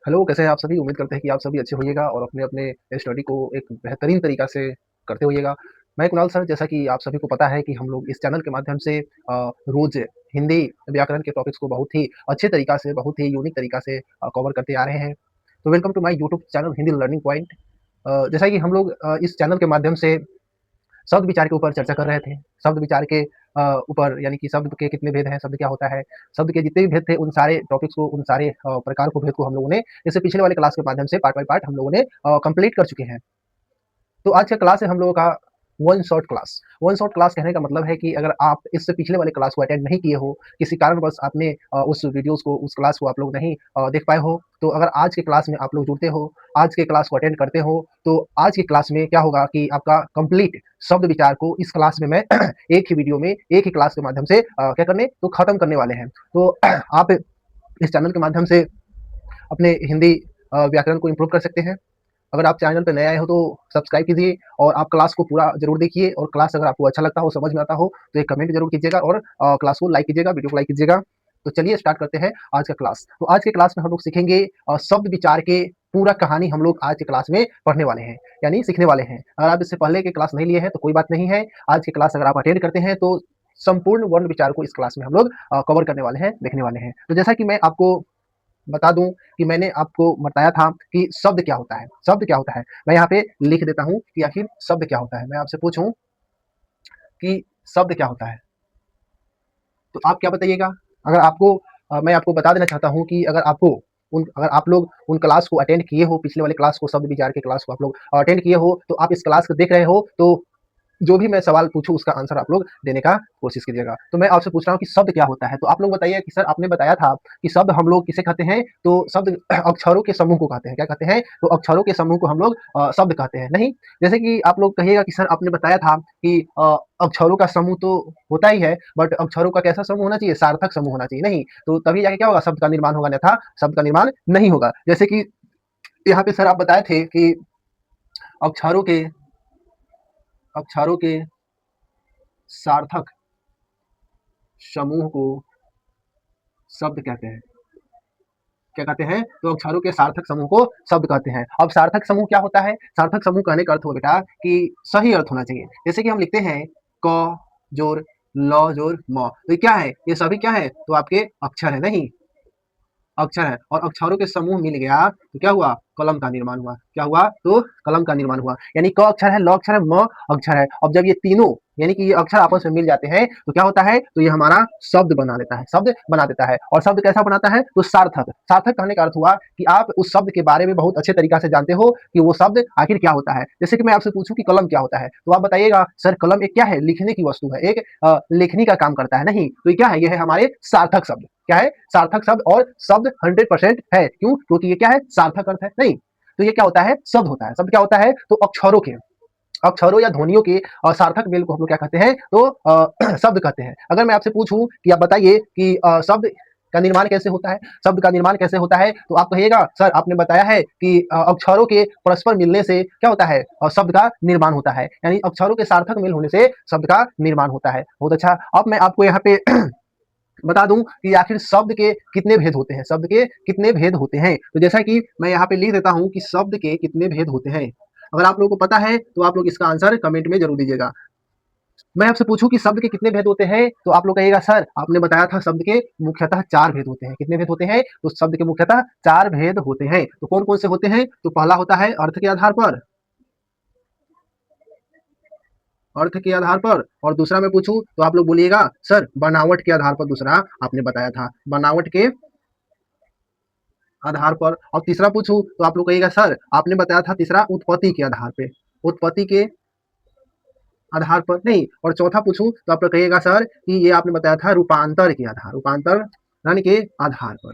Hello, कैसे हैं आप सभी? उम्मीद करते हैं कि आप सभी अच्छे होइएगा और अपने-अपने स्टडी को एक बेहतरीन तरीक़ा से करते होइएगा। मैं कुणाल सर, जैसा कि आप सभी को पता है कि हम लोग इस चैनल के माध्यम से रोज़ हिंदी व्याकरण के टॉपिक्स को बहुत ही अच्छे तरीक़ा से, बहुत ही यूनिक तरीक़ा से कवर करते आ रहे हैं। तो welcome to my YouTube channel Hindi learning point. जैसा कि हम लोग इस चैनल के माध्यम से शब्द विचार के ऊपर चर्चा कर रहे थे। शब्द विचार के ऊपर यानी कि शब्द के कितने भेद हैं, शब्द क्या होता है, शब्द के जितने भी भेद थे उन सारे टॉपिक्स को, उन सारे प्रकार को भेद को हम लोगों ने इससे पिछले वाले क्लास के माध्यम से पार्ट बाय पार्ट हम लोगों ने कंप्लीट कर चुके हैं। तो आज का क्लास है हम लोगों का one shot class. One shot class कहने का मतलब है कि अगर आप इससे पिछले वाले क्लास को अटेंड नहीं किए हो, किसी कारणवश आपने उस वीडियोज़ को, उस क्लास को आप लोग नहीं देख पाए हो, तो अगर आज के क्लास में आप लोग जुड़ते हो, आज के क्लास को अटेंड करते हो, तो आज की क्लास में क्या होगा कि आपका कंप्लीट शब्द विचार को इस क्लास में मैं एक ही वीडियो में, एक ही क्लास के माध्यम से क्या करने तो खत्म करने वाले हैं। तो आप इस चैनल के माध्यम से अपने हिंदी व्याकरण को इम्प्रूव कर सकते हैं। अगर आप चैनल पे नए आए हो तो सब्सक्राइब कीजिए और आप क्लास को पूरा ज़रूर देखिए और क्लास अगर आपको अच्छा लगता हो, समझ में आता हो, तो एक कमेंट ज़रूर कीजिएगा और क्लास को लाइक कीजिएगा, वीडियो को लाइक कीजिएगा। तो चलिए स्टार्ट करते हैं आज का क्लास। तो आज के क्लास में हम लोग सीखेंगे शब्द विचार के पूरा कहानी हम लोग आज के क्लास में पढ़ने वाले हैं, यानी सीखने वाले हैं। अगर आप इससे पहले के क्लास नहीं लिए हैं तो कोई बात नहीं है। आज की क्लास अगर आप अटेंड करते हैं तो संपूर्ण वर्ण विचार को इस क्लास में हम लोग कवर करने वाले हैं, देखने वाले हैं। तो जैसा कि मैं आपको बता दूं कि मैंने आपको बताया था कि शब्द क्या होता है। शब्द क्या होता है, मैं यहाँ पे लिख देता हूँ कि आखिर शब्द क्या होता है। मैं आपसे पूछूं कि शब्द क्या होता है, तो आप क्या बताइएगा? अगर आपको मैं आपको बता देना चाहता हूँ कि अगर आप लोग उन क्लास को अटेंड किए हो, पिछले वाले क्लास को, शब्द विचार के क्लास को आप लोग अटेंड किए हो, तो आप इस क्लास को देख रहे हो, तो जो भी मैं सवाल पूछूँ उसका आंसर आप लोग देने का कोशिश कीजिएगा। तो मैं आपसे पूछ रहा हूँ कि शब्द क्या होता है? तो आप लोग बताइए कि सर आपने बताया था कि शब्द हम लोग किसे कहते हैं? तो शब्द अक्षरों के समूह को कहते हैं। क्या कहते हैं? तो अक्षरों के समूह को हम लोग शब्द कहते हैं। नहीं, जैसे कि आप लोग कहिएगा कि सर आपने बताया था कि अक्षरों का समूह तो होता ही है, बट अक्षरों का कैसा समूह होना चाहिए? सार्थक समूह होना चाहिए। नहीं, तो तभी जाके क्या होगा? शब्द का निर्माण होगा, अन्यथा शब्द का निर्माण नहीं होगा। जैसे कि यहाँ पे सर आप बताए थे कि अक्षरों के अक्षरों के सार्थक समूह को शब्द कहते हैं। क्या कहते हैं? तो अक्षरों के सार्थक समूह को शब्द कहते हैं। अब सार्थक समूह क्या होता है? सार्थक समूह कहने का अर्थ हुआ बेटा कि सही अर्थ होना चाहिए। जैसे कि हम लिखते हैं क जोड़ ल जोड़ म, तो ये क्या है? ये सभी क्या है? तो आपके अक्षर है। नहीं, अक्षर है और अक्षरों के समूह मिल गया तो क्या हुआ? कलम का निर्माण हुआ। क्या हुआ? तो कलम का निर्माण हुआ। यानी क अक्षर है, ल अक्षर है, म अक्षर है। अब जब ये तीनों यानी कि ये अक्षर आपस में मिल जाते हैं तो क्या होता है? तो ये हमारा शब्द बना देता है, शब्द बना देता है। और शब्द कैसा बनाता है? तो सार्थक। सार्थक कहने का अर्थ हुआ कि आप उस शब्द के बारे में बहुत अच्छे तरीका से जानते हो कि वो शब्द आखिर क्या होता है। जैसे कि मैं आपसे पूछूं कि कलम क्या होता है, तो आप बताइएगा सर कलम एक क्या है? लिखने की वस्तु है, एक लेखनी का काम करता है। नहीं, तो ये क्या है? ये है हमारे सार्थक शब्द। क्या है? सार्थक शब्द। और शब्द 100% है। क्यों? क्योंकि ये क्या है? सार्थक अर्थ है। नहीं, तो ये क्या होता है? शब्द होता है। शब्द क्या होता है? तो अक्षरों या ध्वनियों के सार्थक मेल को हम लोग क्या कहते हैं? तो शब्द कहते हैं। अगर मैं आपसे पूछूं कि आप बताइए कि शब्द का निर्माण कैसे होता है? शब्द का निर्माण कैसे होता है? तो आप कहिएगा सर आपने बताया है कि अक्षरों के परस्पर मिलने से क्या होता है? शब्द का निर्माण होता है। यानी अक्षरों के सार्थक मेल होने से शब्द का निर्माण होता है। बहुत अच्छा। अब मैं आपको यहाँ पे बता दूं कि आखिर शब्द के कितने भेद होते हैं। शब्द के कितने भेद होते हैं? तो जैसा कि मैं यहाँ पे लिख देता हूं कि शब्द के कितने भेद होते हैं। अगर आप लोगों को पता है तो आप लोग इसका आंसर कमेंट में जरूर दीजिएगा। मैं आपसे पूछूं कि शब्द के कितने भेद होते हैं, तो आप लोग कहिएगा सर आपने बताया था शब्द के मुख्यतः 4 भेद होते हैं। कितने भेद होते हैं? तो शब्द के मुख्यतः 4 भेद होते हैं। तो कौन कौन से होते हैं? तो पहला होता है अर्थ के आधार पर, अर्थ के आधार पर। और दूसरा मैं पूछूं तो आप लोग बोलिएगा सर बनावट के आधार पर। दूसरा आपने बताया था बनावट के आधार पर। और तीसरा पूछूं तो आप लोग कहिएगा सर आपने बताया था तीसरा उत्पत्ति के आधार पे, उत्पत्ति के आधार पर। नहीं, और चौथा पूछूं तो आप लोग कहिएगा सर कि ये आपने बताया था रूपांतर के आधार, रूपांतरण के आधार पर।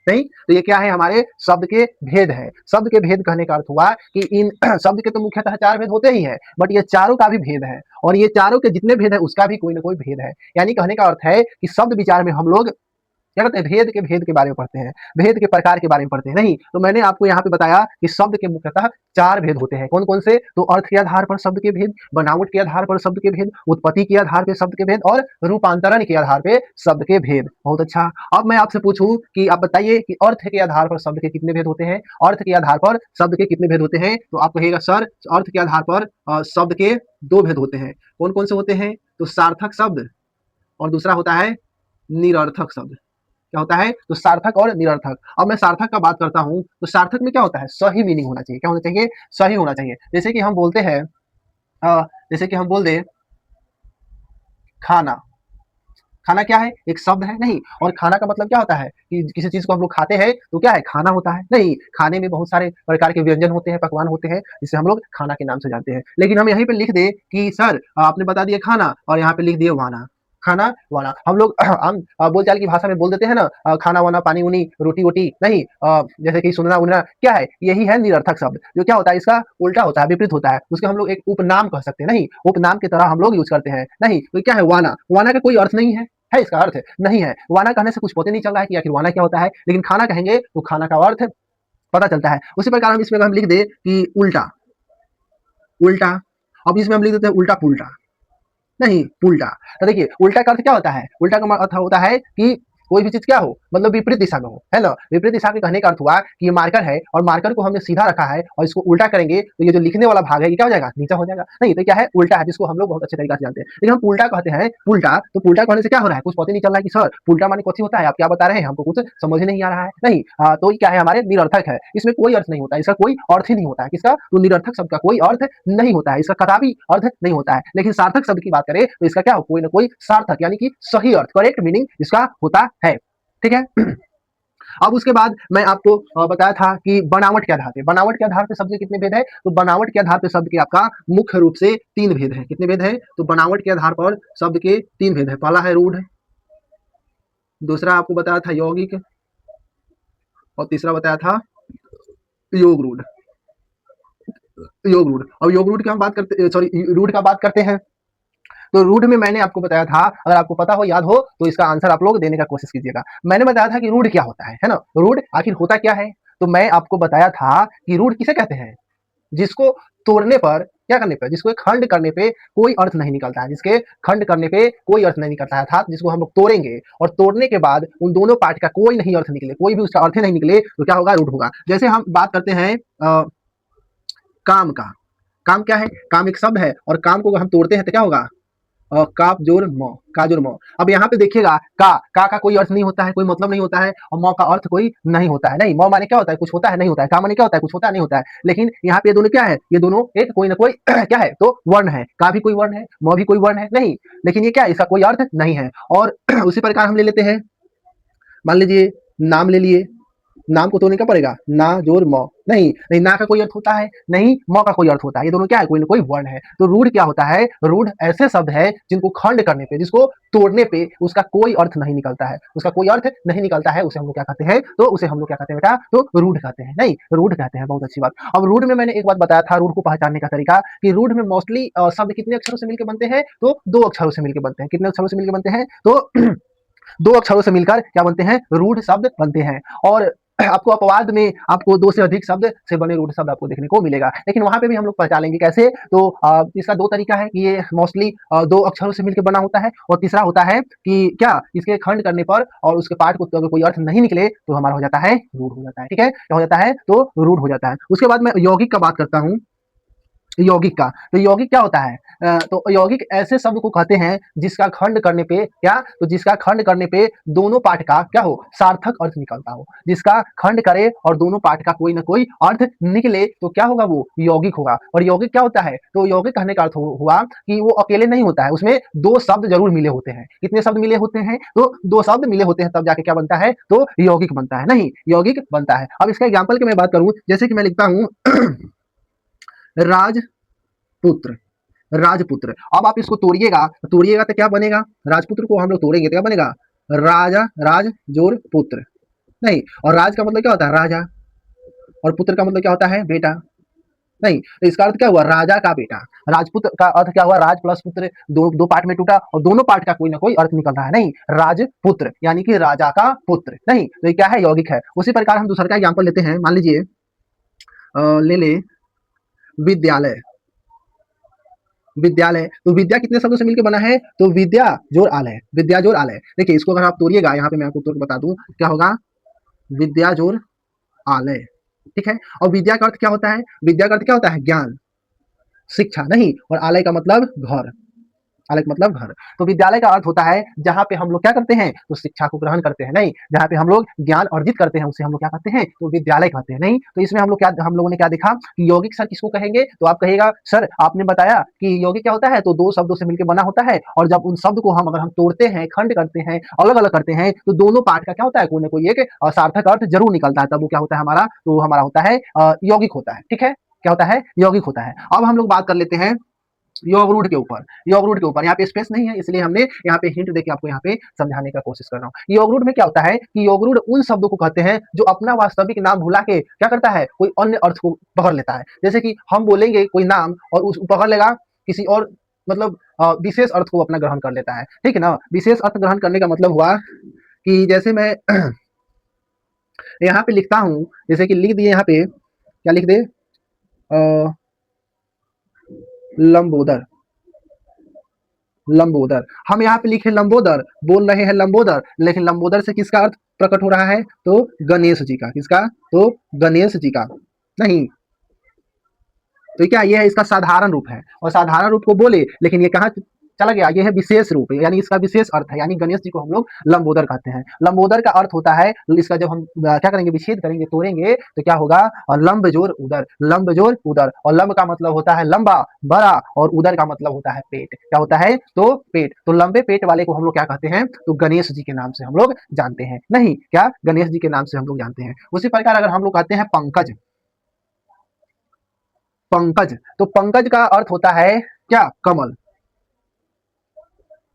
नहीं, तो ये क्या है? हमारे शब्द के भेद है। शब्द के भेद कहने का अर्थ हुआ कि इन शब्द के तो मुख्यतः 4 भेद होते ही हैं, बट ये चारों का भी भेद है। और ये चारों के जितने भेद है उसका भी कोई ना कोई भेद है। यानी कहने का अर्थ है कि शब्द विचार में हम लोग क्या करते हैं, भेद के बारे में पढ़ते हैं, भेद के प्रकार के बारे में पढ़ते हैं, नहीं। तो मैंने आपको यहाँ पे बताया कि शब्द के मुख्यतः 4 भेद होते हैं। कौन-कौन से? तो अर्थ के आधार पर शब्द के भेद, बनावट के आधार पर शब्द के भेद, उत्पत्ति के आधार पे शब्द के भेद और रूपांतरण के आधार पे शब्द के भेद। बहुत अच्छा। अब मैं आपसे पूछूं कि आप बताइए कि अर्थ के आधार पर शब्द के कितने भेद होते हैं? अर्थ के आधार पर शब्द के कितने भेद होते हैं? तो आप कहिएगा सर अर्थ के आधार पर शब्द के 2 भेद होते हैं। कौन-कौन से होते हैं? तो सार्थक शब्द और दूसरा होता है निरर्थक शब्द। क्या होता है? तो सार्थक और निरर्थक। अब मैं सार्थक का बात करता हूं, तो सार्थक में क्या होता है? सही मीनिंग होना चाहिए। क्या होना चाहिए? सही होना चाहिए। जैसे कि हम बोलते हैं जैसे कि हम बोल दें खाना। खाना क्या है? एक शब्द है, नहीं। और खाना का मतलब क्या होता है कि किसी चीज को हम लोग खाते हैं तो क्या है? खाना होता है, नहीं। खाने में बहुत सारे प्रकार के व्यंजन होते हैं, पकवान होते हैं, जिसे हम लोग खाना के नाम से जानते हैं। लेकिन हम यहीं पे लिख दे कि सर आपने बता दिया खाना और यहाँ पे लिख दिए वाना। खाना वाना हम लोग आम बोलचाल की भाषा में बोल देते हैं ना, खाना वाना, पानी उनी, रोटी वोटी, नहीं। जैसे कि सुनना उनना, क्या है? यही है निरर्थक शब्द। जो क्या होता है? इसका उल्टा होता है, विपरीत होता है। उसके हम लोग एक उपनाम कह सकते हैं, नहीं। उपनाम की तरह हम लोग यूज करते हैं, नहीं। तो क्या है? वाना। वाना का कोई अर्थ नहीं है इसका अर्थ? नहीं है। वाना कहने से कुछ पता नहीं चल रहा है कि आखिर वाना क्या होता है, लेकिन खाना कहेंगे तो खाना का अर्थ पता चलता है। उसी प्रकार हम इसमें हम लिख दे कि उल्टा। उल्टा। अब इसमें हम लिख देते हैं उल्टा पुल्टा, नहीं, उल्टा। तो देखिए उल्टा का अर्थ क्या होता है? उल्टा का अर्थ होता है कि कोई भी चीज क्या हो, मतलब विपरीत दिशा में हो, है ना। विपरीत दिशा के कहने का अर्थ हुआ कि ये मार्कर है और मार्कर को हमने सीधा रखा है और इसको उल्टा करेंगे तो ये जो लिखने वाला भाग है ये क्या हो जाएगा? नीचा हो जाएगा, नहीं। तो क्या है? उल्टा है, जिसको हम लोग बहुत अच्छे तरीके से जानते हैं। लेकिन हम उल्टा कहते हैं, उल्टा। तो उल्टा कहने से क्या हो रहा है? कुछ पता नहीं चल रहा है कि सर उल्टा माने कौन होता है, आप क्या बता रहे हैं, हमको कुछ समझ ही नहीं आ रहा है, नहीं। तो ये क्या है? हमारे निरर्थक है। इसमें कोई अर्थ नहीं होता, इसका कोई अर्थ ही नहीं होता है। किसका? तो निरर्थक शब्द का कोई अर्थ नहीं होता है, इसका कदापि अर्थ नहीं होता है। लेकिन सार्थक शब्द की बात करें तो इसका क्या हो? कोई ना कोई सार्थक यानी कि सही अर्थ, करेक्ट मीनिंग इसका होता है। ठीक है। अब उसके बाद मैं आपको बताया था कि बनावट के आधार पे, बनावट के आधार पे शब्द के कितने भेद है? तो बनावट के आधार पे शब्द के आपका मुख्य रूप से 3 भेद है। कितने भेद है? तो बनावट के आधार पर शब्द के 3 भेद है। पहला है रूढ़, दूसरा आपको बताया था यौगिक और तीसरा बताया था योग रूढ़। योग रूढ़। अब योग रूढ़ की हम बात करते, सॉरी, रूढ़ का बात करते हैं। तो रूढ़ में मैंने आपको बताया था, अगर आपको पता हो, याद हो, तो इसका आंसर आप लोग देने का कोशिश कीजिएगा। मैंने बताया था कि रूढ़ क्या होता है ना। रूढ़ आखिर होता क्या है? तो मैं आपको बताया था कि रूढ़ किसे कहते हैं? जिसको तोड़ने पर, क्या करने पर, जिसको खंड करने पे कोई अर्थ नहीं निकलता है, जिसके खंड करने पे कोई अर्थ नहीं निकलता है, अर्थात जिसको हम लोग तोड़ेंगे और तोड़ने के बाद उन दोनों पार्ट का कोई नहीं अर्थ निकले, कोई भी उसका अर्थ ही नहीं निकले, तो क्या होगा? रूढ़ होगा। जैसे हम बात करते हैं काम का। काम क्या है? काम एक शब्द है और काम को अगर हम तोड़ते हैं तो क्या होगा? काफ जोर मौ, का जोर मौ। अब यहाँ पे देखिएगा का कोई अर्थ नहीं होता है, कोई मतलब नहीं होता है, और मौ का अर्थ कोई नहीं होता है, नहीं। मौ माने क्या होता है? कुछ होता है, नहीं होता है। का माने क्या होता है? कुछ होता है, नहीं होता है। लेकिन यहाँ पे ये दोनों क्या है? ये दोनों एक कोई ना कोई क्या है? तो वर्ण है। का भी कोई वर्ण है, मौ भी कोई वर्ण है, नहीं। लेकिन ये क्या है? इसका कोई अर्थ नहीं है। और उसी प्रकार हम ले लेते हैं, मान लीजिए नाम ले लिए। नाम को तोड़ने क्या पड़ेगा? ना जोर मौ, नहीं। नहीं, ना का कोई अर्थ होता है, नहीं। मौ का कोई अर्थ होता है। ये दोनों क्या है? कोई ना कोई वर्ण है। तो रूढ़ क्या होता है? रूढ़ ऐसे शब्द है जिनको खंड करने पे, जिसको तोड़ने पे उसका कोई अर्थ नहीं निकलता है, उसका कोई अर्थ नहीं निकलता है, उसे हम लोग क्या कहते हैं? तो उसे हम लोग क्या कहते हैं बेटा? तो रूढ़ कहते हैं, नहीं। रूढ़ कहते हैं, बहुत अच्छी बात। अब रूढ़ में मैंने एक बात बताया था, रूढ़ को पहचानने का तरीका, कि रूढ़ में मोस्टली शब्द कितने अक्षरों से मिलकर बनते हैं? तो 2 अक्षरों से मिलकर बनते हैं। कितने अक्षरों से मिलकर बनते हैं? तो 2 अक्षरों से मिलकर क्या बनते हैं? रूढ़ शब्द बनते हैं। और आपको अपवाद में आपको 2 से अधिक शब्द से बने रूढ़ शब्द आपको देखने को मिलेगा, लेकिन वहां पे भी हम लोग पहचान लेंगे कैसे? तो इसका 2 तरीका है कि ये मोस्टली 2 अक्षरों से मिलकर बना होता है, और तीसरा होता है कि क्या, इसके खंड करने पर और उसके पाठ को अगर कोई अर्थ नहीं निकले तो हमारा हो जाता है रूढ़ हो जाता है। ठीक है, क्या हो जाता है? तो रूढ़ हो जाता है। उसके बाद मैं यौगिक का बात करता हूँ। यौगिक का, तो यौगिक क्या होता है? तो यौगिक ऐसे शब्द को कहते हैं जिसका खंड करने पे क्या, तो जिसका खंड करने पे दोनों पाठ का क्या हो? सार्थक अर्थ निकलता हो। जिसका खंड करे और दोनों पाठ का कोई ना कोई अर्थ निकले तो क्या होगा? वो यौगिक होगा। और यौगिक क्या होता है? तो यौगिक कहने का अर्थ हुआ कि वो अकेले नहीं होता है, उसमें 2 शब्द जरूर मिले होते हैं। कितने शब्द मिले होते हैं? तो 2 शब्द मिले होते हैं, तब जाके क्या बनता है? तो यौगिक बनता है, नहीं, यौगिक बनता है। अब इसका एग्जाम्पल की मैं बात करूं, जैसे कि मैं लिखता हूं राजपुत्र, राजपुत्र। अब आप इसको तोड़िएगा, तोड़िएगा तो क्या बनेगा? राजपुत्र को हम लोग तोड़ेंगे तो क्या बनेगा? राजा, राज जोर पुत्र, नहीं। और राज का मतलब क्या होता है? राजा। और पुत्र का मतलब क्या होता है? बेटा। नहीं, तो इसका अर्थ क्या हुआ? राजा का बेटा। राजपुत्र का अर्थ क्या हुआ? राज प्लस पुत्र, दो पार्ट में टूटा और दोनों पार्ट का कोई ना कोई अर्थ निकल रहा है। नहीं, राजपुत्र यानी कि राजा का पुत्र। नहीं, तो ये क्या है? यौगिक है। उसी प्रकार हम दूसरा का एग्जाम्पल लेते हैं। मान लीजिए ले ले विद्यालय। विद्यालय, तो विद्या कितने शब्दों से मिलकर बना है? तो विद्या जोड़ आलय, विद्या जोड़ आलय। देखिए इसको अगर आप तोड़िएगा, यहाँ पे मैं आपको तोड़ के बता दूं क्या होगा? विद्या जोड़ आलय, ठीक है। और विद्या का अर्थ क्या होता है? विद्या का अर्थ क्या होता है? ज्ञान, शिक्षा। नहीं, और आलय का मतलब घर। आलय का मतलब घर। तो विद्यालय का अर्थ होता है जहाँ पे हम लोग क्या करते हैं? तो शिक्षा को ग्रहण करते हैं। नहीं, जहाँ पे हम लोग ज्ञान अर्जित करते हैं उसे हम लोग क्या कहते हैं? तो विद्यालय कहते हैं। नहीं, तो इसमें हम लोगों ने क्या देखा कि यौगिक सर किसको कहेंगे? तो आप कहिएगा सर आपने बताया कि यौगिक क्या होता है? तो दो शब्दों से मिलकर बना होता है, और जब उन शब्द को हम अगर हम तोड़ते हैं, खंड करते हैं, अलग अलग करते हैं, तो दोनों पार्ट का क्या होता है? कोई ना कोई एक सार्थक अर्थ जरूर निकलता है। तब वो क्या होता है हमारा? तो हमारा होता है यौगिक होता है। ठीक है, क्या होता है? यौगिक होता है। अब हम लोग बात कर लेते हैं योग रूट के ऊपर। योग रूट के ऊपर यहाँ पे स्पेस नहीं है, इसलिए हमने यहाँ पे हिंट देके आपको यहाँ पे समझाने का कोशिश कर रहा हूँ। योग रूट में क्या होता है कि योग रूट उन शब्दों को कहते हैं जो अपना वास्तविक नाम भुला के क्या करता है? कोई अन्य अर्थ को पकड़ लेता है। जैसे कि हम बोलेंगे कोई नाम और उस पकड़ लेगा किसी और, मतलब विशेष अर्थ को अपना ग्रहण कर लेता है। ठीक है ना? विशेष अर्थ ग्रहण करने का मतलब हुआ कि जैसे मैं यहाँ पे लिखता हूँ, जैसे कि लिख दिए यहाँ पे, क्या लिख दे? लंबोदर। लंबोदर, हम यहाँ पे लिखे लंबोदर, बोल रहे हैं लंबोदर, लेकिन लंबोदर से किसका अर्थ प्रकट हो रहा है? तो गणेश जी का। किसका? तो गणेश जी का। नहीं, तो क्या ये है? इसका साधारण रूप है, और साधारण रूप को बोले लेकिन ये कहाँ चला गया? ये है विशेष रूप, यानी इसका विशेष अर्थ है। यानी गणेश जी को हम लोग लंबोदर कहते हैं। लंबोदर का अर्थ होता है, इसका जब हम क्या करेंगे? विच्छेद करेंगे, तोड़ेंगे, तो क्या होगा? लंब जोर उदर। लंब जोर उदर, और लंब का मतलब होता है लंबा, बड़ा, और उदर का मतलब होता है पेट। क्या होता है? तो पेट। तो लंबे पेट वाले को हम लोग क्या कहते हैं? तो गणेश जी के नाम से हम लोग जानते हैं। नहीं, क्या? गणेश जी के नाम से हम लोग जानते हैं। उसी प्रकार अगर हम लोग कहते हैं पंकज। पंकज, तो पंकज का अर्थ होता है क्या? कमल।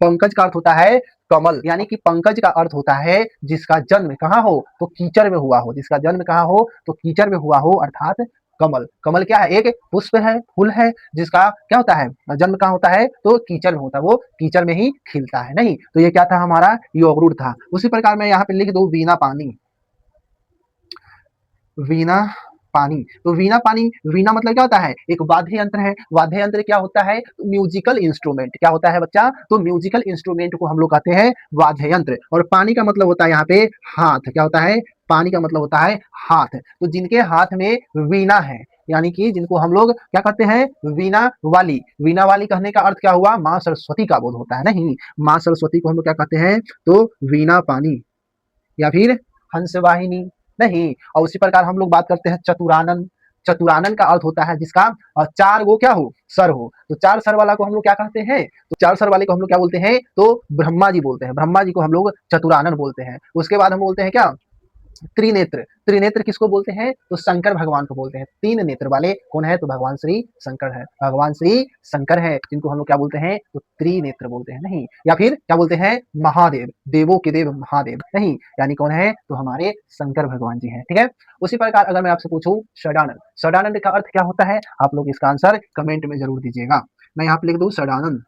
पंकज का अर्थ होता है कमल, यानी कि पंकज का अर्थ होता है जिसका जन्म कहाँ हो? तो कीचड़ में हुआ हो। जिसका जन्म कहाँ हो? तो कीचड़ में हुआ हो, अर्थात कमल। कमल क्या है? एक पुष्प है, फूल है, जिसका क्या होता है? जन्म कहाँ होता है? तो कीचड़ में होता है, वो कीचड़ में ही खिलता है। नहीं, तो ये क्या था? हमारा योगरूट था। उसी प्रकार मैं यहाँ पे लिख दू वीणा पानी। वीणा पानी, तो वीणा पानी, वीणा मतलब क्या होता है? एक वाद्य यंत्र है। वाद्य यंत्र क्या होता है? Musical instrument. क्या होता है बच्चा? तो म्यूजिकल इंस्ट्रूमेंट को हम लोग कहते हैं वाद्य यंत्र। और पानी का मतलब होता है यहाँ पे हाथ। क्या होता है? पानी का मतलब होता है हाथ। तो जिनके हाथ में वीणा है, यानी कि जिनको हम लोग क्या कहते हैं? वीणा वाली। वीणा वाली कहने का अर्थ क्या हुआ? माँ सरस्वती का बोध होता है। नहीं, माँ सरस्वती को हम लोग क्या कहते हैं? तो वीणा पानी, या फिर हंसवाहिनी। नहीं, और उसी प्रकार हम लोग बात करते हैं चतुरानन। चतुरानन का अर्थ होता है जिसका चार गो क्या हो? सर हो। तो चार सर वाला को हम लोग क्या कहते हैं? तो चार सर वाले को हम लोग क्या बोलते हैं? तो ब्रह्मा जी बोलते हैं। ब्रह्मा जी को हम लोग चतुरानन बोलते हैं। उसके बाद हम बोलते हैं क्या? त्रिनेत्र। त्रिनेत्र किसको बोलते हैं? तो शंकर भगवान को बोलते हैं। तीन नेत्र वाले कौन है? तो भगवान श्री शंकर है। भगवान श्री शंकर है, जिनको हम लोग क्या बोलते हैं? तो त्रिनेत्र बोलते हैं। नहीं, या फिर क्या बोलते हैं? महादेव। देवों के देव महादेव। नहीं, यानी कौन है? तो हमारे शंकर भगवान जी हैं। ठीक है। उसी प्रकार अगर मैं आपसे पूछूं षडानंद। षडानंद का अर्थ क्या होता है? आप लोग इसका आंसर कमेंट में जरूर दीजिएगा। मैं यहाँ पे लिख दूं षडानंद।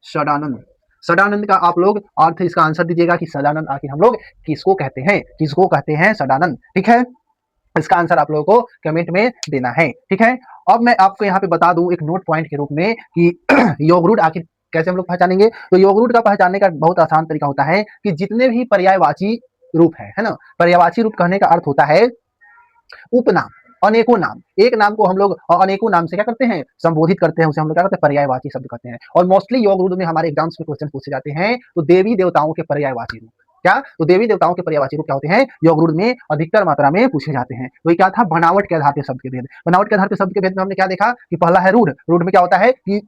षडानंद, सदानंद का आप लोग अर्थ इसका आंसर दीजिएगा कि सदानंद आखिर हम लोग किसको कहते हैं? किसको कहते हैं सदानंद? ठीक है, इसका आंसर आप लोगों को कमेंट में देना है। ठीक है, अब मैं आपको यहाँ पे बता दूं एक नोट पॉइंट के रूप में कि योग रूट आखिर कैसे हम लोग पहचानेंगे। तो योग रूट का पहचानने का बहुत आसान तरीका होता है कि जितने भी पर्यायवाची रूप है ना, पर्यायवाची रूप कहने का अर्थ होता है उपनाम, अनेकों नाम। एक नाम को हम लोग अनेकों नाम से क्या करते हैं? संबोधित करते हैं, उसे हम लोग क्या करते हैं? पर्यायवाची शब्द कहते हैं। और मोस्टली योग रूट में हमारे एग्जाम्स में क्वेश्चन पूछे जाते हैं, तो देवी देवताओं के पर्यायवाची रूप क्या? तो देवी देवताओं के पर्यायवाची रूप क्या होते हैं? योग रूट में अधिकतर मात्रा में पूछे जाते हैं। तो ये क्या था? बनावट के आधार पर शब्द के भेद। बनावट के आधार पर शब्द के भेद में हमने क्या देखा कि पहला है रूढ़। रूढ़ में क्या होता है कि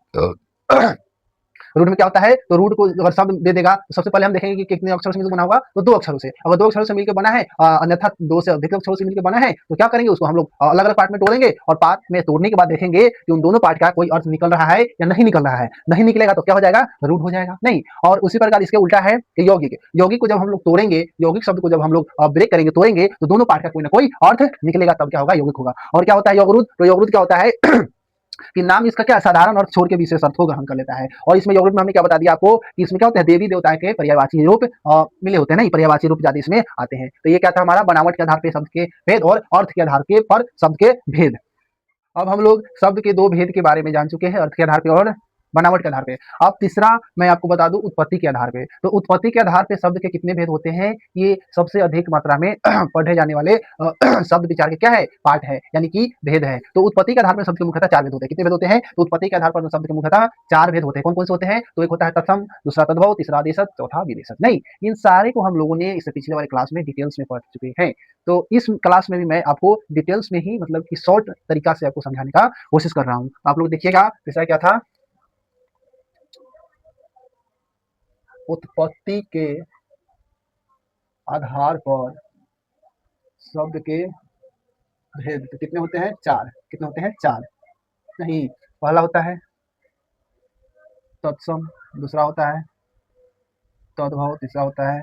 रूट में क्या होता है, तो रूट को अगर शब्द दे देगा तो सबसे पहले हम देखेंगे कि कितने अक्षरों से मिलकर बना होगा, तो 2 अक्षरों से। अगर 2 अक्षरों से मिलकर बना है अन्यथा 2 से अधिक अक्षरों से मिलकर बना है, तो क्या करेंगे, उसको हम लोग अलग-अलग पार्ट में तोड़ेंगे और पार्ट में तोड़ने के बाद देखेंगे कि उन दोनों पार्ट का कोई अर्थ निकल रहा है या नहीं निकल रहा है। नहीं निकलेगा तो क्या हो जाएगा, रूट हो जाएगा, नहीं। और उसी प्रकार इसके उल्टा है कि यौगिक। यौगिक को जब हम लोग तोड़ेंगे, यौगिक शब्द को जब हम लोग ब्रेक करेंगे, तोड़ेंगे, तो दोनों पार्ट का कोई ना कोई अर्थ निकलेगा, तब क्या होगा, यौगिक होगा। और क्या होता है यौगरूट, तो यौगरूट क्या होता है कि नाम इसका क्या साधारण अर्थ छोड़ के विशेष अर्थ को ग्रहण कर लेता है। और इसमें यौगिक में हमने क्या बता दिया आपको कि इसमें क्या होता है, देवी देवता के पर्यायवाची रूप मिले होते हैं, नहीं पर्यायवाची रूप ज्यादा इसमें आते हैं। तो ये क्या था हमारा, बनावट के आधार पे शब्द के भेद और अर्थ के आधार के पर शब्द के भेद। अब हम लोग शब्द के 2 भेद के बारे में जान चुके हैं, अर्थ के आधार पे और बनावट के आधार पे। अब तीसरा मैं आपको बता दूं, उत्पत्ति के आधार पे। तो उत्पत्ति के आधार पे शब्द के कितने भेद होते हैं, ये सबसे अधिक मात्रा में पढ़े जाने वाले शब्द विचार के क्या है, पाठ है, यानी कि भेद है। तो उत्पत्ति के आधार पर शब्द के मुख्यतः 4 भेद होते हैं। कितने भेद होते हैं, तो उत्पत्ति के आधार पर शब्द के मुख्यतः 4 भेद होते हैं। कौन कौन से होते हैं, तो एक होता है तत्सम, दूसरा तद्भव, तीसरा आदेशज, चौथा विदेशज। नहीं, इन सारे को हम लोगों ने इससे पिछले वाले क्लास में डिटेल्स में पढ़ चुके हैं। तो इस क्लास में भी मैं आपको डिटेल्स में ही मतलब कि शॉर्ट तरीका से आपको समझाने का कोशिश कर रहा हूँ। आप लोग देखिएगा, तीसरा क्या था, उत्पत्ति के आधार पर शब्द के भेद तो कितने होते हैं, 4। कितने होते हैं, 4। नहीं, पहला होता है तत्सम, दूसरा होता है तद्भव, तीसरा होता है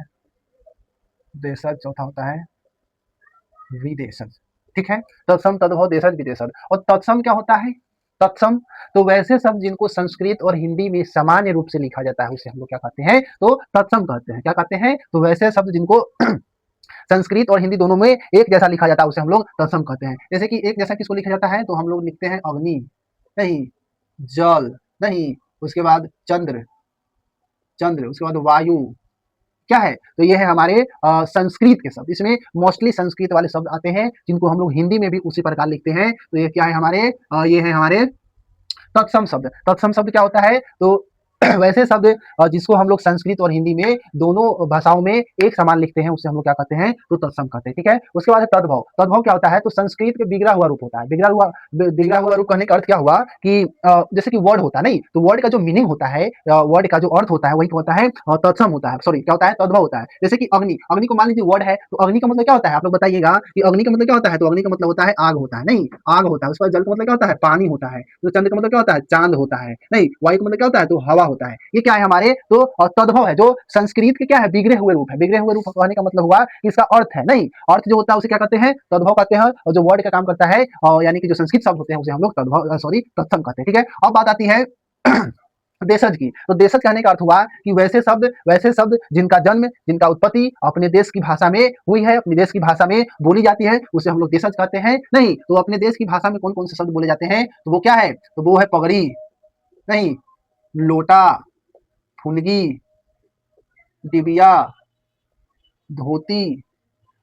देशज, चौथा होता है विदेशज। ठीक है, तत्सम तद्भव देशज विदेशज। और तत्सम क्या होता है, तत्सम तो वैसे शब्द जिनको संस्कृत और हिंदी में सामान्य रूप से लिखा जाता है उसे हम लोग क्या कहते हैं, तो तत्सम कहते हैं। क्या कहते हैं, तो वैसे शब्द जिनको संस्कृत और हिंदी दोनों में एक जैसा लिखा जाता है उसे हम लोग तत्सम कहते हैं। जैसे कि एक जैसा किसको लिखा जाता है, तो हम लोग लिखते हैं अग्नि, नहीं, जल, नहीं, उसके बाद चंद्र, चंद्र, उसके बाद वायु, क्या है, तो ये है हमारे संस्कृत के शब्द। इसमें मोस्टली संस्कृत वाले शब्द आते हैं जिनको हम लोग हिंदी में भी उसी प्रकार लिखते हैं। तो ये क्या है हमारे ये है हमारे तत्सम शब्द। तत्सम शब्द क्या होता है, तो वैसे शब्द जिसको हम लोग संस्कृत और हिंदी में दोनों भाषाओं में एक समान लिखते हैं उसे हम लोग क्या कहते हैं, तो तत्सम कहते हैं। ठीक है, उसके बाद तद्भव। तद्भव क्या होता है, तो संस्कृत के बिगड़ा हुआ रूप होता है। बिगड़ा हुआ रूप कहने का अर्थ क्या हुआ कि जैसे कि वर्ड होता है, नहीं, तो वर्ड का जो मीनिंग होता है, वर्ड का जो अर्थ होता है वही होता है तत्सम होता है, सॉरी क्या होता है, तद्भव होता है। जैसे कि अग्नि, अग्नि को मान लीजिए वर्ड है, तो अग्नि का मतलब क्या होता है, आप लोग बताइएगा कि अग्नि का मतलब क्या होता है, तो अग्नि का मतलब होता है आग होता है, नहीं, आग होता है। उसके बाद जल का मतलब क्या होता है, पानी होता है। तो चंद्र का मतलब क्या होता है, चांद होता है, नहीं, वायु का मतलब क्या होता है, तो हवा होता है। ये क्या है हमारे, तो तद्भव है, जो संस्कृत के क्या है, बिगड़े हुए रूप है। बिगड़े हुए रूप कहने का मतलब हुआ कि इसका अर्थ है, नहीं, अर्थ जो होता है उसे क्या कहते हैं, तद्भव कहते हैं। और जो वर्ड का काम करता है यानी कि जो संस्कृत शब्द होते हैं उसे हम लोग तद्भव सॉरी तत्सम कहते हैं। ठीक है, अब बात आती है देशज की। तो देशज कहने का अर्थ हुआ कि वैसे शब्द जिनका जन्म, जिनका उत्पत्ति अपने देश की भाषा में हुई है, अपने देश की भाषा में बोली जाती है, उसे हम लोग देशज कहते हैं। नहीं, तो अपने देश की भाषा में कौन कौन से शब्द बोले जाते हैं, तो वो क्या है, तो वो है पगड़ी, नहीं, लोटा, फुनगी, डिबिया, धोती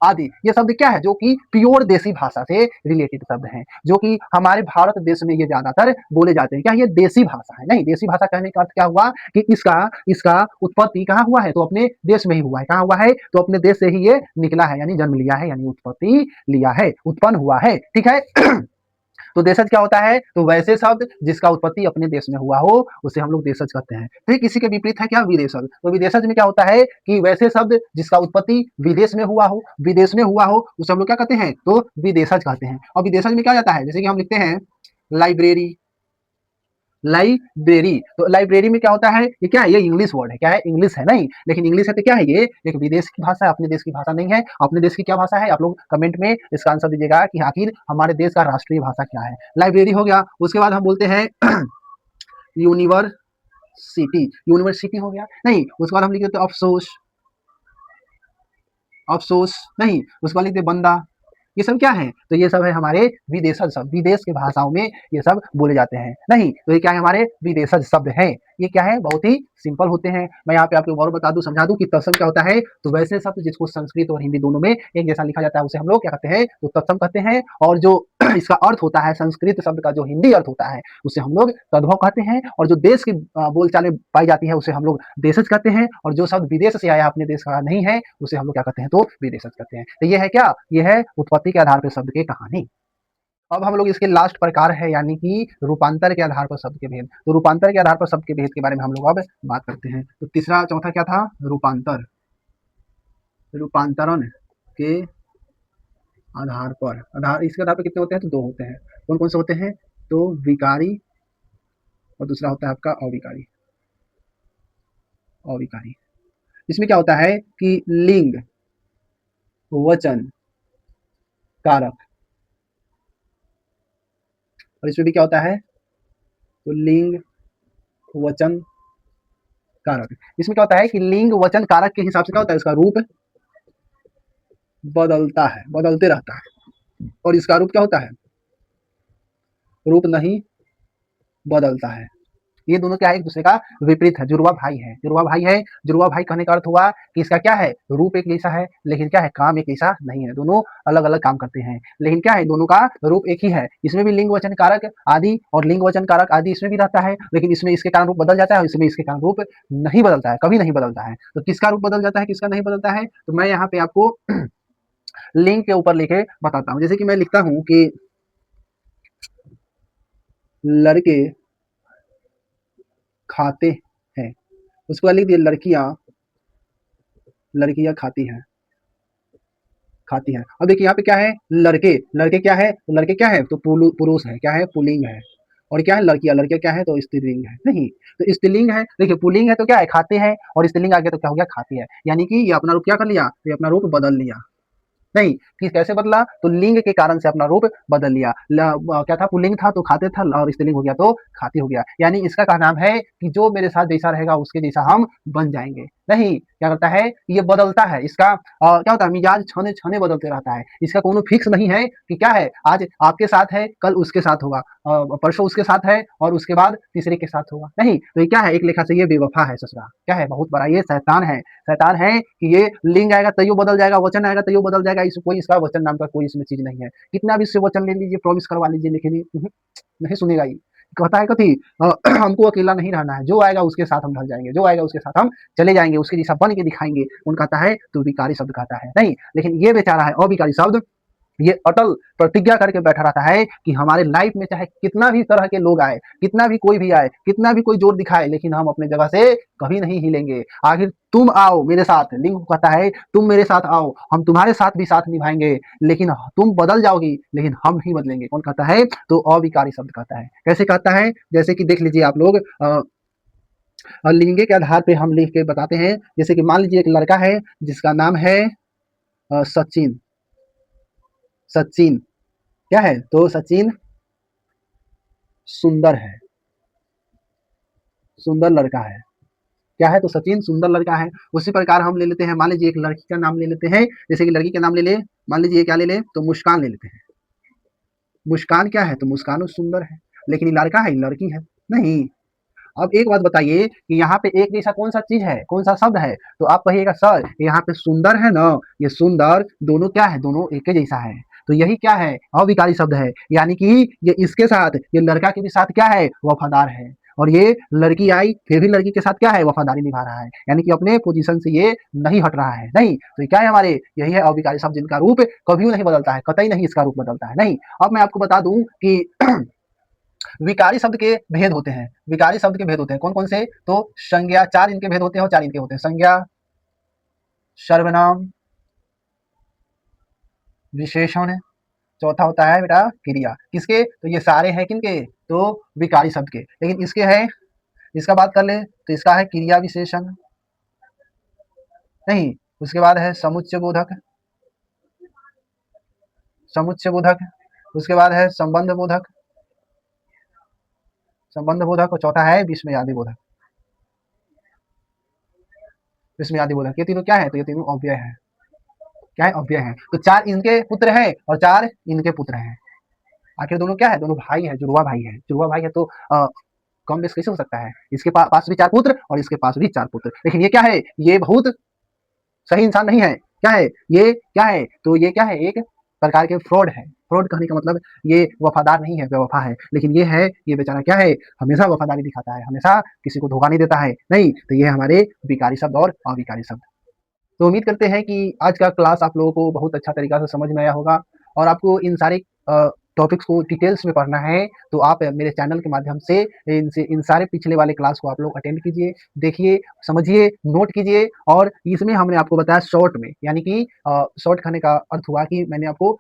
आदि। ये शब्द क्या है, जो कि प्योर देसी भाषा से रिलेटेड शब्द हैं, जो कि हमारे भारत देश में ये ज्यादातर बोले जाते हैं। क्या ये देसी भाषा है, नहीं, देसी भाषा कहने का अर्थ क्या हुआ कि इसका इसका उत्पत्ति कहाँ हुआ है, तो अपने देश में ही हुआ है। कहाँ हुआ है, तो अपने देश से ही ये निकला है, यानी जन्म लिया है, यानी उत्पत्ति लिया है, उत्पन्न हुआ है। ठीक है तो देशज क्या होता है, तो वैसे शब्द जिसका उत्पत्ति अपने देश में हुआ हो उसे हम लोग देशज कहते हैं। ठीक, इसी के विपरीत है क्या, विदेशज। तो विदेशज में क्या होता है कि वैसे शब्द जिसका उत्पत्ति विदेश में हुआ हो, विदेश में हुआ हो, उसे हम लोग क्या कहते हैं, तो विदेशज कहते हैं। और विदेशज में क्या जाता है, जैसे कि हम लिखते हैं लाइब्रेरी, लाइब्रेरी, तो लाइब्रेरी में क्या होता है, ये क्या है, ये इंग्लिश वर्ड है, क्या है, इंग्लिश है, नहीं, लेकिन इंग्लिश है तो क्या है, ये एक विदेश की भाषा है, अपने देश की भाषा नहीं है। अपने देश की क्या भाषा है, आप लोग कमेंट में इसका आंसर दीजिएगा कि आखिर हमारे देश का राष्ट्रीय भाषा क्या है। लाइब्रेरी हो गया। उसके बाद हम बोलते हैं यूनिवर्सिटी, यूनिवर्सिटी हो गया, नहीं, उसके बाद हम लिखते हैं अफसोस, अफसोस, नहीं, उसके बाद लिखते हैं बंदा। ये सब क्या है, तो ये सब है हमारे विदेशज शब्द, विदेश की भाषाओं में ये सब बोले जाते हैं। नहीं, तो ये क्या है, हमारे विदेशज शब्द हैं। ये क्या है, बहुत ही सिंपल होते हैं। मैं यहाँ पे आपको और बता दूं, समझा दूं कि तत्सम क्या होता है, तो वैसे शब्द जिसको संस्कृत और हिंदी दोनों में एक जैसा लिखा जाता है उसे हम लोग क्या कहते हैं, तो तत्सम कहते हैं। और जो इसका अर्थ होता है, संस्कृत शब्द का जो हिंदी अर्थ होता है उसे हम लोग तद्भव कहते हैं। और जो देश की बोलचाल में पाई जाती है उसे हम लोग देशज कहते हैं। और जो शब्द विदेश से आया अपने देश का नहीं है उसे हम लोग क्या कहते हैं, तो विदेशज कहते हैं। तो ये है क्या, ये है उत्पत्ति के आधार पर शब्द की कहानी। अब हम लोग इसके लास्ट प्रकार है यानी कि रूपांतर के आधार पर शब्द के भेद। तो रूपांतर के आधार पर शब्द के भेद के बारे में हम लोग अब बात करते हैं। तो तीसरा चौथा क्या था? रूपांतर। रूपांतरण के आधार पर, आधार इसके आधार पर कितने होते हैं? तो दो होते हैं। कौन कौन से होते हैं? तो विकारी और दूसरा होता है आपका अविकारी। अविकारी इसमें क्या होता है कि लिंग, वचन, कारक, और इसमें भी क्या होता है? तो लिंग, वचन, कारक। इसमें क्या होता है कि लिंग, वचन, कारक के हिसाब से क्या होता है? इसका रूप बदलता है, बदलते रहता है। और इसका रूप क्या होता है? रूप नहीं बदलता है। ये दोनों क्या है? एक दूसरे का विपरीत है, जुड़वा भाई है। जुड़वा भाई है। जुड़वा भाई कहने का अर्थ हुआ कि इसका क्या है? रूप एक जैसा है, लेकिन क्या है? काम एक जैसा नहीं है। दोनों अलग अलग काम करते हैं, लेकिन क्या है? दोनों का रूप एक ही है। इसमें भी लिंग वचन कारक आदि और लिंग वचन कारक आदि इसमें भी रहता है, लेकिन इसमें इसके कारण रूप बदल जाता है और इसमें इसके कारण रूप नहीं बदलता है, कभी नहीं बदलता है। तो किसका रूप बदल जाता है, किसका नहीं बदलता है? तो मैं यहाँ पे आपको लिंग के ऊपर लिखे बताता हूँ। जैसे कि मैं लिखता हूँ कि लड़के खाते हैं, उसके बाद लिख दिए लड़कियां, लड़कियां खाती हैं, खाती हैं। अब देखिए यहाँ पे क्या है? लड़के, लड़के क्या है? तो लड़के क्या है? तो पुरुष है, क्या है? पुल्लिंग है। और क्या है? लड़कियां, लड़के क्या है? तो स्त्रीलिंग है। नहीं, तो स्त्रीलिंग है। देखिए पुल्लिंग है तो क्या है? खाते हैं, और स्त्रीलिंग आ गया तो क्या हो गया? खाती है। यानी कि ये अपना रूप क्या कर लिया? तो ये अपना रूप बदल लिया। नहीं, कि कैसे बदला? तो लिंग के कारण से अपना रूप बदल लिया। क्या था? पुल्लिंग था तो खाते था, और स्त्रीलिंग हो गया तो खाती हो गया। यानी इसका क्या नाम है कि जो मेरे साथ जैसा रहेगा उसके जैसा हम बन जाएंगे। नहीं, क्या करता है? ये बदलता है। इसका क्या होता है? मिजाज छने छने बदलते रहता है। इसका कोनो फिक्स नहीं है कि क्या है, आज आपके साथ है, कल उसके साथ होगा, परसों उसके साथ है, और उसके बाद तीसरे के साथ होगा। नहीं, तो ये क्या है? एक लेखा से ये बेवफा है ससुरा। क्या है? बहुत बड़ा ये शैतान है। शैतान है कि ये लिंग आएगा तैयो बदल जाएगा, वचन आएगा तैयो बदल जाएगा। इस कोई इसका वचन नाम का कोई इसमें चीज नहीं है। कितना भी इससे वचन ले लीजिए, प्रॉमिस करवा लीजिए, लेकिन ये नहीं सुनेगा। ये कहता है कथी? हमको अकेला नहीं रहना है, जो आएगा उसके साथ हम ढल जाएंगे, जो आएगा उसके साथ हम चले जाएंगे, उसके जैसा बन के दिखाएंगे। उन कहता है तो विकारी शब्द कहता है। नहीं, लेकिन ये बेचारा है अविकारी शब्द। ये अटल प्रतिज्ञा करके बैठा रहता है कि हमारे लाइफ में चाहे कितना भी तरह के लोग आए, कितना भी कोई भी आए, कितना भी कोई जोर दिखाए, लेकिन हम अपने जगह से कभी नहीं हिलेंगे। आखिर तुम आओ मेरे साथ, लिंग कहता है तुम मेरे साथ आओ, हम तुम्हारे साथ भी साथ निभाएंगे, लेकिन तुम बदल जाओगी लेकिन हम नहीं बदलेंगे। कौन कहता है? तो अविकारी शब्द कहता है। कैसे कहता है? जैसे कि देख लीजिए आप लोग, लिंगे के आधार पे हम लिख के बताते हैं। जैसे कि मान लीजिए एक लड़का है जिसका नाम है सचिन। सचिन क्या है? तो सचिन सुंदर है, सुंदर लड़का है। क्या है? तो सचिन सुंदर लड़का है। उसी प्रकार हम ले लेते हैं, मान लीजिए एक लड़की का नाम ले लेते हैं। जैसे कि लड़की का नाम ले ले, मान लीजिए क्या ले ले? तो मुस्कान ले लेते हैं। मुस्कान क्या है? तो मुस्कान सुंदर है, लेकिन ये लड़का है, लड़की है नहीं। अब एक बात बताइए कि यहाँ पे एक जैसा कौन सा चीज है, कौन सा शब्द है? तो आप कहिएगा सर यहाँ पे सुंदर है ना, ये सुंदर दोनों क्या है? दोनों एक जैसा है। तो यही क्या है? अविकारी शब्द है। यानी कि ये इसके साथ, ये लड़का के भी साथ क्या है? वफादार है। और ये लड़की आई फिर भी लड़की के साथ क्या है? वफादारी निभा रहा है। यानी कि अपने पोजीशन से ये नहीं हट रहा है। नहीं, तो ये क्या है हमारे? यही है अविकारी शब्द, जिनका रूप कभी नहीं बदलता है, कतई नहीं इसका रूप बदलता है। नहीं, अब मैं आपको बता दूं कि विकारी शब्द के भेद होते हैं। विकारी शब्द के भेद होते हैं कौन कौन से? तो संज्ञा, चार इनके भेद होते हैं, और चार इनके होते हैं। संज्ञा, सर्वनाम, विशेषण, चौथा होता है बेटा क्रिया। किसके? तो ये सारे हैं किनके? तो विकारी शब्द के। लेकिन इसके है, इसका बात कर ले तो इसका है क्रिया विशेषण। नहीं, उसके बाद है समुच्चय बोधक, समुच्चय बोधक। उसके बाद है संबंध बोधक, संबंध बोधक। और चौथा है विस्मयादि बोधक, विस्मयादि बोधक। ये तीनों क्या है? तो ये तीनों अव्यय है। क्या है? अव्यय है। तो चार इनके पुत्र हैं और चार इनके पुत्र हैं। आखिर दोनों क्या है? दोनों भाई है, जुड़वा भाई है। जुड़वा भाई है तो कम बेस कैसे हो सकता है? इसके पास भी चार पुत्र और इसके पास भी चार पुत्र। लेकिन ये क्या है? ये बहुत सही इंसान नहीं है। क्या है ये? क्या है? तो ये क्या है? एक प्रकार के फ्रॉड है। फ्रॉड कहने का मतलब ये वफादार नहीं है, बेवफा है। लेकिन ये है, ये बेचारा क्या है? हमेशा वफादारी दिखाता है, हमेशा किसी को धोखा नहीं देता है। नहीं, तो ये हमारे विकारी शब्द और अविकारी शब्द। तो उम्मीद करते हैं कि आज का क्लास आप लोगों को बहुत अच्छा तरीका से समझ में आया होगा, और आपको इन सारे टॉपिक्स को डिटेल्स में पढ़ना है, तो आप मेरे चैनल के माध्यम से इन सारे पिछले वाले क्लास को आप लोग अटेंड कीजिए, देखिए, समझिए, नोट कीजिए और इसमें हमने आपको बताया शॉर्ट में, यानी कि शॉर्ट कहने का अर्थ हुआ कि मैंने आपको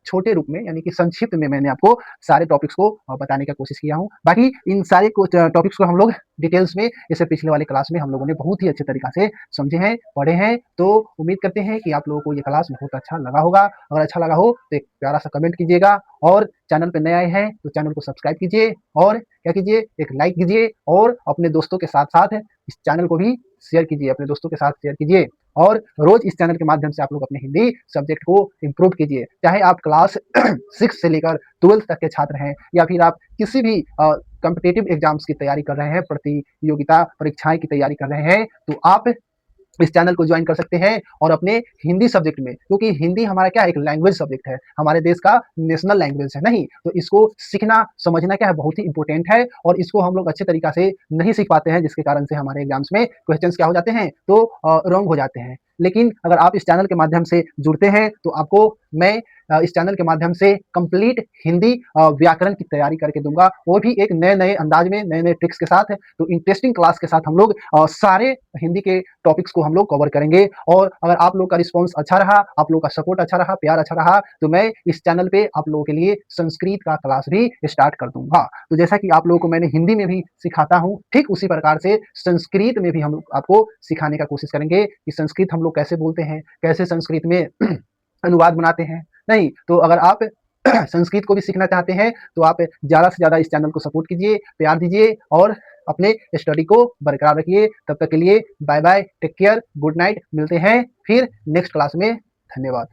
छोटे रूप में यानी कि संक्षिप्त में मैंने आपको सारे टॉपिक्स को बताने का कोशिश किया हूँ। बाकी इन सारे टॉपिक्स को हम लोग डिटेल्स में इससे पिछले वाले क्लास में हम लोगों ने बहुत ही अच्छे तरीका से समझे हैं, पढ़े हैं। तो उम्मीद करते हैं कि आप लोगों को ये क्लास बहुत अच्छा लगा होगा। अगर अच्छा लगा हो तो एक प्यारा सा कमेंट कीजिएगा और चैनल पे नए आए हैं तो चैनल को सब्सक्राइब कीजिए और क्या कीजिए, एक लाइक कीजिए और अपने दोस्तों के साथ-साथ इस चैनल को भी शेयर कीजिए, अपने दोस्तों के साथ शेयर कीजिए और रोज इस चैनल के माध्यम से आप लोग अपने हिंदी सब्जेक्ट को इम्प्रूव कीजिए। चाहे आप क्लास 6 से लेकर 12th तक के छात्र हैं या फिर आप किसी भी कॉम्पिटिटिव एग्जाम्स की तैयारी कर रहे हैं, प्रतियोगिता परीक्षाएं की तैयारी कर रहे हैं, तो आप इस चैनल को ज्वाइन कर सकते हैं और अपने हिंदी सब्जेक्ट में, क्योंकि हिंदी हमारा क्या एक लैंग्वेज सब्जेक्ट है, हमारे देश का नेशनल लैंग्वेज है, नहीं तो इसको सीखना समझना क्या है बहुत ही इंपॉर्टेंट है और इसको हम लोग अच्छे तरीका से नहीं सीख पाते हैं, जिसके कारण से हमारे एग्जाम्स में क्वेश्चंस क्या हो जाते हैं तो रॉन्ग हो जाते हैं। लेकिन अगर आप इस चैनल के माध्यम से जुड़ते हैं तो आपको मैं इस चैनल के माध्यम से कंप्लीट हिंदी व्याकरण की तैयारी करके दूंगा, वो भी एक नए नए अंदाज में, नए नए ट्रिक्स के साथ। तो इंटरेस्टिंग क्लास के साथ हम लोग सारे हिंदी के टॉपिक्स को हम लोग कवर करेंगे और अगर आप लोग का रिस्पॉन्स अच्छा रहा, आप लोग का सपोर्ट अच्छा रहा, प्यार अच्छा रहा, तो मैं इस चैनल पे आप लोगों के लिए संस्कृत का क्लास भी स्टार्ट कर दूंगा। तो जैसा कि आप लोगों को मैंने हिंदी में भी सिखाता हूँ, ठीक उसी प्रकार से संस्कृत में भी हम आपको सिखाने का कोशिश करेंगे कि संस्कृत हम लोग कैसे बोलते हैं, कैसे संस्कृत में अनुवाद बनाते हैं। नहीं तो अगर आप संस्कृत को भी सीखना चाहते हैं तो आप ज़्यादा से ज़्यादा इस चैनल को सपोर्ट कीजिए, प्यार दीजिए और अपने स्टडी को बरकरार रखिए। तब तक के लिए bye bye, take care, good night, मिलते हैं फिर नेक्स्ट क्लास में। धन्यवाद।